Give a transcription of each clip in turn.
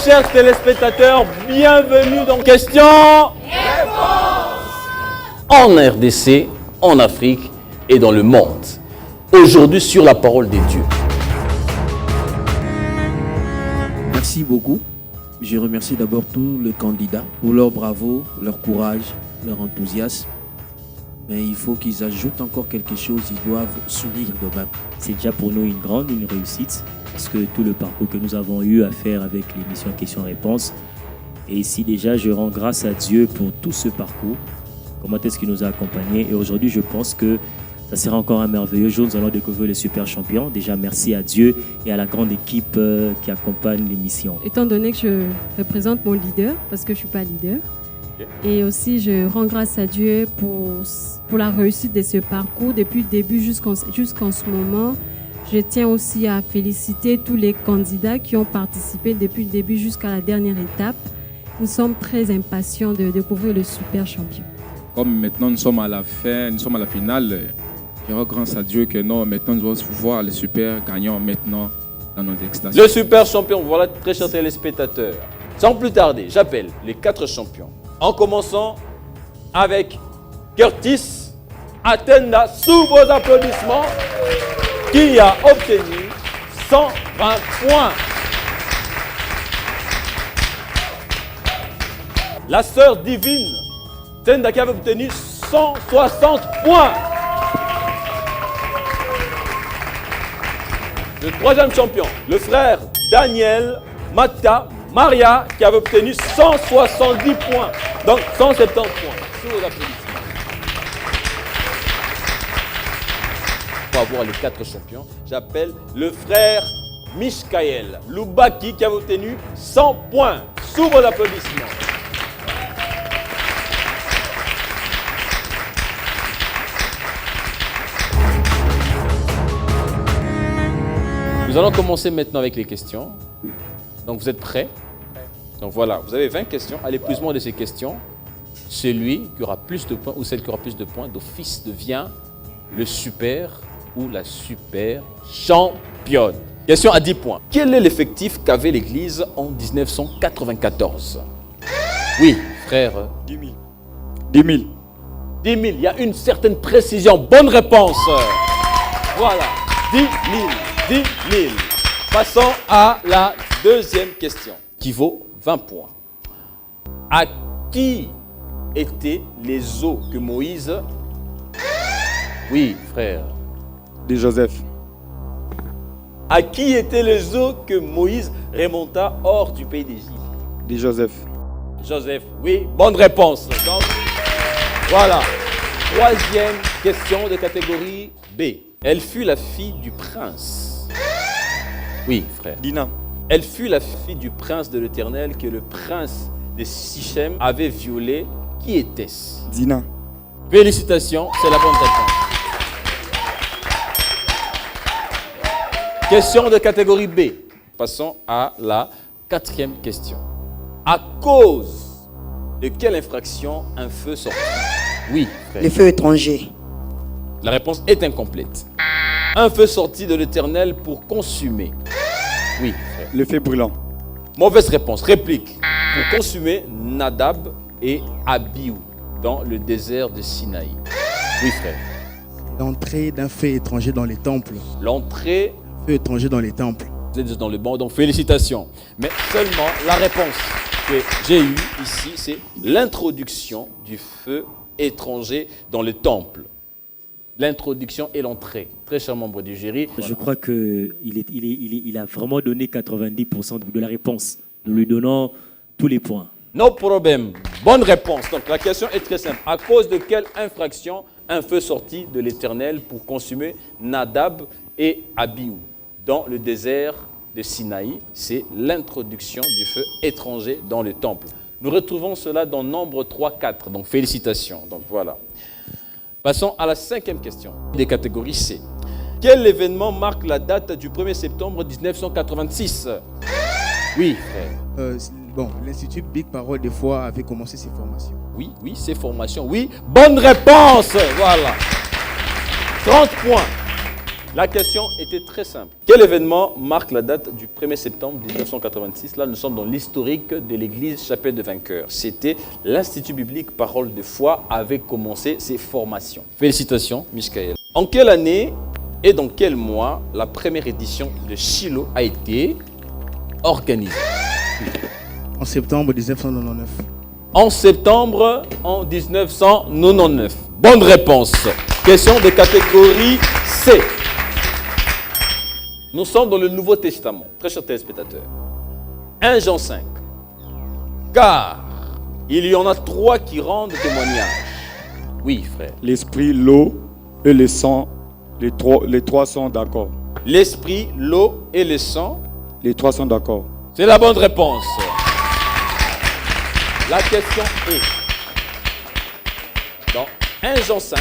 chers téléspectateurs, bienvenue dans Question en RDC, en Afrique et dans le monde. Aujourd'hui sur la parole des dieux. Merci beaucoup. Je remercie d'abord tous les candidats pour leur bravo, leur courage, leur enthousiasme. Mais il faut qu'ils ajoutent encore quelque chose, ils doivent sourire d'eux-mêmes. C'est déjà pour nous une réussite, parce que tout le parcours que nous avons eu à faire avec l'émission Questions-Réponses. Et ici déjà, je rends grâce à Dieu pour tout ce parcours, comment est-ce qu'il nous a accompagnés. Et aujourd'hui, je pense que ça sera encore un merveilleux jour. Nous allons découvrir les super champions. Déjà, merci à Dieu et à la grande équipe qui accompagne l'émission. Étant donné que je représente mon leader, parce que je ne suis pas leader, et aussi je rends grâce à Dieu pour la réussite de ce parcours depuis le début jusqu'en ce moment. Je tiens aussi à féliciter tous les candidats qui ont participé depuis le début jusqu'à la dernière étape. Nous sommes très impatients de découvrir le super champion. Comme maintenant nous sommes à la fin, nous sommes à la finale, je rends grâce à Dieu que non, maintenant nous allons voir les super gagnants maintenant dans nos extases. Le super champion, voilà, très chers téléspectateurs. Sans plus tarder, j'appelle les 4 champions. En commençant avec Curtis Atenda, sous vos applaudissements, qui a obtenu 120 points. La sœur divine, Tenda, qui avait obtenu 160 points. Le troisième champion, le frère Daniel Mata Maria, qui avait obtenu 170 points. Donc 170 points. Sous vos applaudissements. Pour avoir les 4 champions, j'appelle le frère Mishkaël Loubaki, qui avait obtenu 100 points. Sous vos applaudissements. Nous allons commencer maintenant avec les questions. Donc vous êtes prêts? Donc voilà, vous avez 20 questions. À l'épuisement de ces questions, celui qui aura plus de points ou celle qui aura plus de points d'office devient le super ou la super championne. Question à 10 points. Quel est l'effectif qu'avait l'Église en 1994? Oui, frère. 10 000. 10 000. 10 000, il y a une certaine précision. Bonne réponse. Voilà, 10 000. 10 000. Passons à la deuxième question, qui vaut 20 points. À qui étaient les eaux que Moïse... Oui, frère. De Joseph. À qui étaient les eaux que Moïse remonta hors du pays d'Égypte? De Joseph. Joseph, oui, bonne réponse. Donc, voilà. Troisième question de catégorie B. Elle fut la fille du prince. Oui, frère. Dina. Elle fut la fille du prince de l'Éternel que le prince de Sichem avait violé. Qui était-ce? Dina. Félicitations, c'est la bonne réponse. Question de catégorie B. Passons à la 4e question. À cause de quelle infraction un feu sortit? Oui, frère. Les feux étrangers. La réponse est incomplète. Un feu sorti de l'Éternel pour consumer. Oui, frère. Le feu brûlant. Mauvaise réponse. Réplique. Pour consumer Nadab et Abihu dans le désert de Sinaï. Oui, frère. L'entrée d'un feu étranger dans les temples. L'entrée. Feu étranger dans les temples. Vous êtes dans le banc, donc félicitations. Mais seulement la réponse que j'ai eue ici, c'est l'introduction du feu étranger dans le temple. L'introduction et l'entrée. Très cher membre du jury. Je crois qu'il a vraiment donné 90% de la réponse. Nous lui donnons tous les points. No problème. Bonne réponse. Donc la question est très simple. À cause de quelle infraction un feu sortit de l'Éternel pour consumer Nadab et Abihu dans le désert de Sinaï? C'est l'introduction du feu étranger dans le temple. Nous retrouvons cela dans Nombre 3-4. Donc félicitations. Donc voilà. Passons à la 5e question des catégories C. Quel événement marque la date du 1er septembre 1986? Oui, frère. L'Institut Big Parole des fois avait commencé ses formations. Oui, ses formations, oui. Bonne réponse. Voilà. 30 points. La question était très simple. Quel événement marque la date du 1er septembre 1986? Là, nous sommes dans l'historique de l'église Chapelle des Vainqueurs. C'était l'Institut biblique Parole de foi avait commencé ses formations. Félicitations, Michael. En quelle année et dans quel mois la première édition de Shiloh a été organisée? En septembre 1999. En septembre en 1999. Bonne réponse. Question de catégorie C. Nous sommes dans le Nouveau Testament, très chers téléspectateurs. 1 Jean 5. Car il y en a 3 qui rendent témoignage. Oui, frère. L'esprit, l'eau et le sang, les trois sont d'accord. L'esprit, l'eau et le sang. Les 3 sont d'accord. C'est la bonne réponse. La question est, dans 1 Jean 5,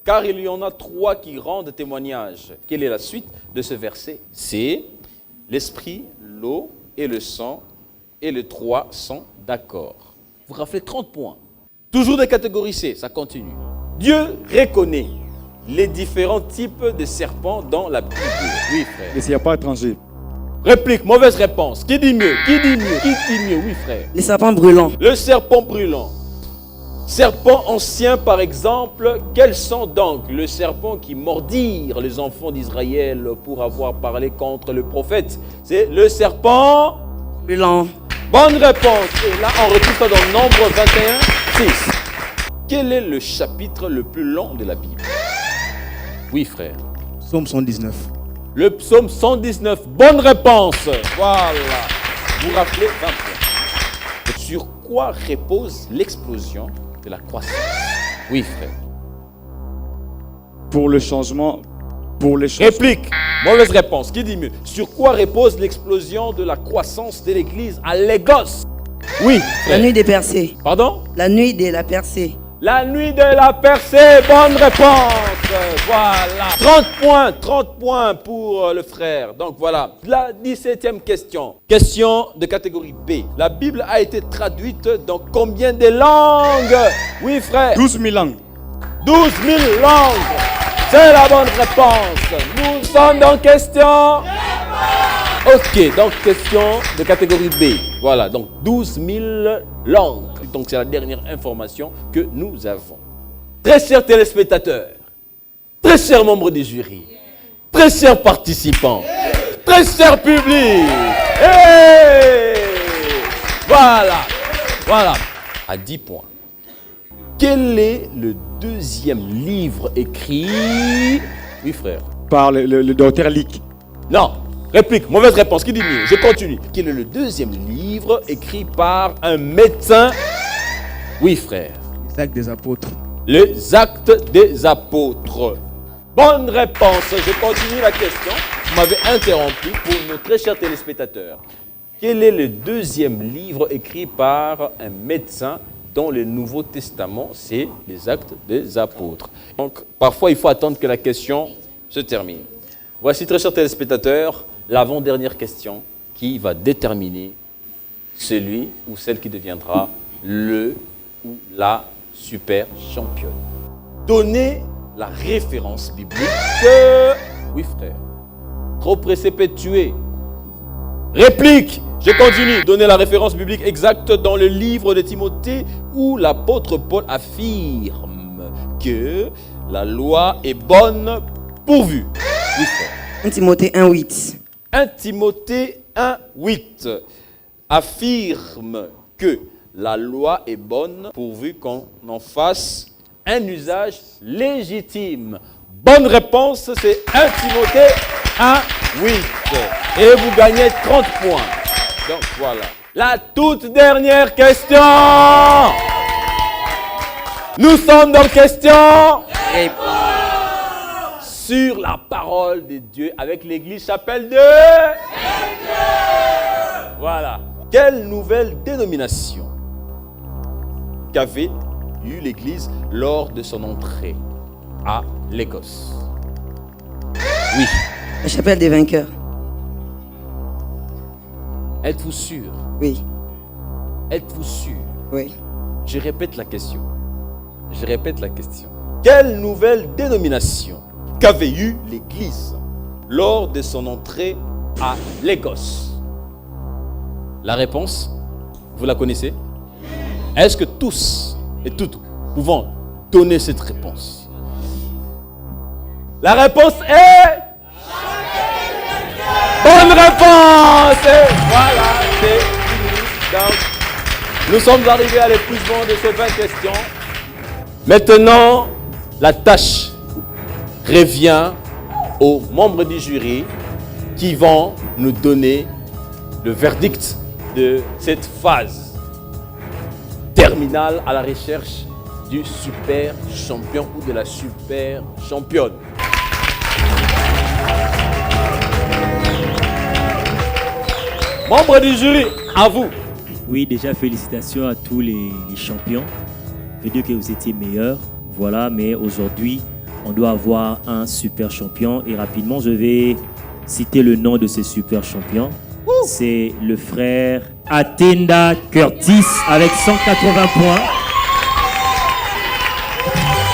car il y en a 3 qui rendent témoignage. Quelle est la suite de ce verset? C'est l'esprit, l'eau et le sang, et les 3 sont d'accord. Vous raflez 30 points. Toujours de catégorie C, ça continue. Dieu reconnaît les différents types de serpents dans la Bible. Oui, frère. Les serpents étrangers. Réplique, mauvaise réponse. Qui dit mieux? Qui dit mieux? Qui dit mieux? Oui, frère. Les serpents brûlants. Le serpent brûlant. Serpent ancien, par exemple, quels sont donc le serpent qui mordirent les enfants d'Israël pour avoir parlé contre le prophète? C'est le serpent Brûlant. Bonne réponse. Et là, on retrouve ça dans Nombre 21, 6. Quel est le chapitre le plus long de la Bible? Oui, frère. Psaume 119. Le psaume 119. Bonne réponse. Voilà. Vous rappelez 20 points. Sur quoi repose l'explosion de la croissance? Oui, frère. Pour le changement. Réplique. Mauvaise réponse. Qui dit mieux? Sur quoi repose l'explosion de la croissance de l'église à Lagos? Oui, frère. La nuit des percées. Pardon? La nuit de la percée. La nuit de la percée. Bonne réponse. Voilà. 30 points pour le frère. Donc voilà. La 17e question. Question de catégorie B. La Bible a été traduite dans combien de langues? Oui, frère. 12 000 langues. 12 000 langues. C'est la bonne réponse. Nous sommes dans question. Ok, donc question de catégorie B. Voilà, donc 12 000 langues. Donc c'est la dernière information que nous avons. Très chers téléspectateurs, très chers membres du jury, très chers participants, très cher public. Hey! Voilà. À 10 points. Quel est le deuxième livre écrit? Oui, frère. Par le docteur Lick. Non. Réplique. Mauvaise réponse. Qui dit mieux? Je continue. Quel est le deuxième livre écrit par un médecin? Oui, frère. Les Actes des Apôtres. Les Actes des Apôtres. Bonne réponse. Je continue la question. Vous m'avez interrompu pour nos très chers téléspectateurs. Quel est le deuxième livre écrit par un médecin dans le Nouveau Testament? C'est les Actes des Apôtres. Donc, parfois, il faut attendre que la question se termine. Voici, très chers téléspectateurs, l'avant-dernière question qui va déterminer celui ou celle qui deviendra le ou la super championne. Donnez la référence biblique. Oui, frère. Trop pressé peut tuer. Réplique. Je continue. Donnez la référence biblique exacte dans le livre de Timothée où l'apôtre Paul affirme que la loi est bonne pourvu. Oui, frère. 1 Timothée 1,8. 1 Timothée 1,8 affirme que la loi est bonne pourvu qu'on en fasse un usage légitime. Bonne réponse, c'est 1 Timothée 1,8. Et vous gagnez 30 points. Donc voilà. La toute dernière question. Nous sommes dans question sur la parole de Dieu avec l'église Chapelle de Voilà. Quelle nouvelle dénomination qu'avait eu l'église lors de son entrée à Lagos? Oui. La chapelle des vainqueurs. Êtes-vous sûr? Oui. Êtes-vous sûr? Oui. Je répète la question. Quelle nouvelle dénomination qu'avait eu l'église lors de son entrée à l'Écosse? La réponse, vous la connaissez? Est-ce que tous et toutes pouvons donner cette réponse? La réponse est... Bonne réponse! Et voilà, c'est fini. Donc, nous sommes arrivés à l'épuisement de ces 20 questions. Maintenant, la tâche revient aux membres du jury qui vont nous donner le verdict de cette phase terminale à la recherche du super champion ou de la super championne. Membres du jury, à vous. Oui, déjà félicitations à tous les champions. Je veux dire que vous étiez meilleurs, voilà, mais aujourd'hui, on doit avoir un super champion. Et rapidement, je vais citer le nom de ce super champion. C'est le frère Atenda Curtis avec 180 points.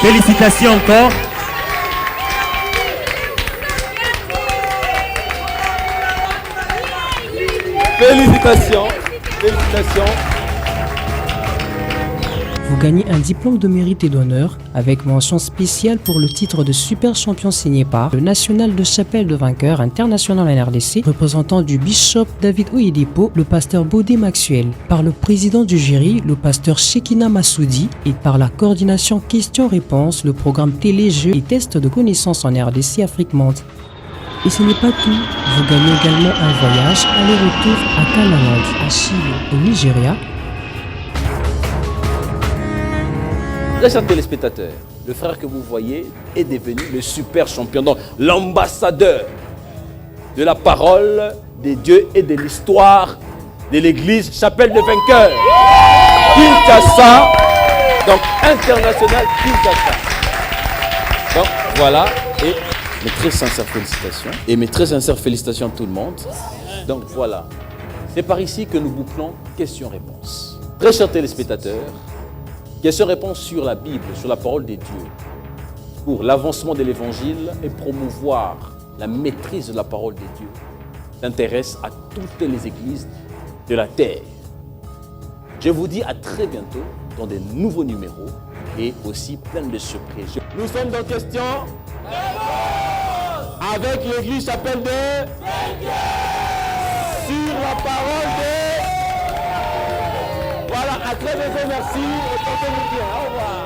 Félicitations encore. Félicitations. Félicitations. Vous gagnez un diplôme de mérite et d'honneur avec mention spéciale pour le titre de super champion signé par le National de Chapelle de Vainqueur international en RDC, représentant du bishop David Oyedepo, le pasteur Bodé Maxwell, par le président du jury, le pasteur Shekina Massoudi, et par la coordination questions-réponses, le programme télé-jeux et tests de connaissances en RDC Afrique Monde. Et ce n'est pas tout, vous gagnez également un voyage aller-retour à Canaland, à Chili, au Nigeria. Très chers téléspectateurs, le frère que vous voyez est devenu le super champion, donc l'ambassadeur de la parole des dieux et de l'histoire de l'église Chapelle de Vainqueurs. Kinshasa, donc international Kinshasa. Donc voilà, et mes très sincères félicitations. Et mes très sincères félicitations à tout le monde. Donc voilà, c'est par ici que nous bouclons questions-réponses. Très chers téléspectateurs, questions-réponses sur la Bible, sur la parole des dieux, pour l'avancement de l'évangile et promouvoir la maîtrise de la parole des dieux, s'intéresse à toutes les églises de la terre. Je vous dis à très bientôt dans de nouveaux numéros et aussi plein de surprises. Nous sommes dans Question avec l'église Chapelle de sur la parole de... Voilà, à très bientôt, merci et portez-vous bien. Au revoir.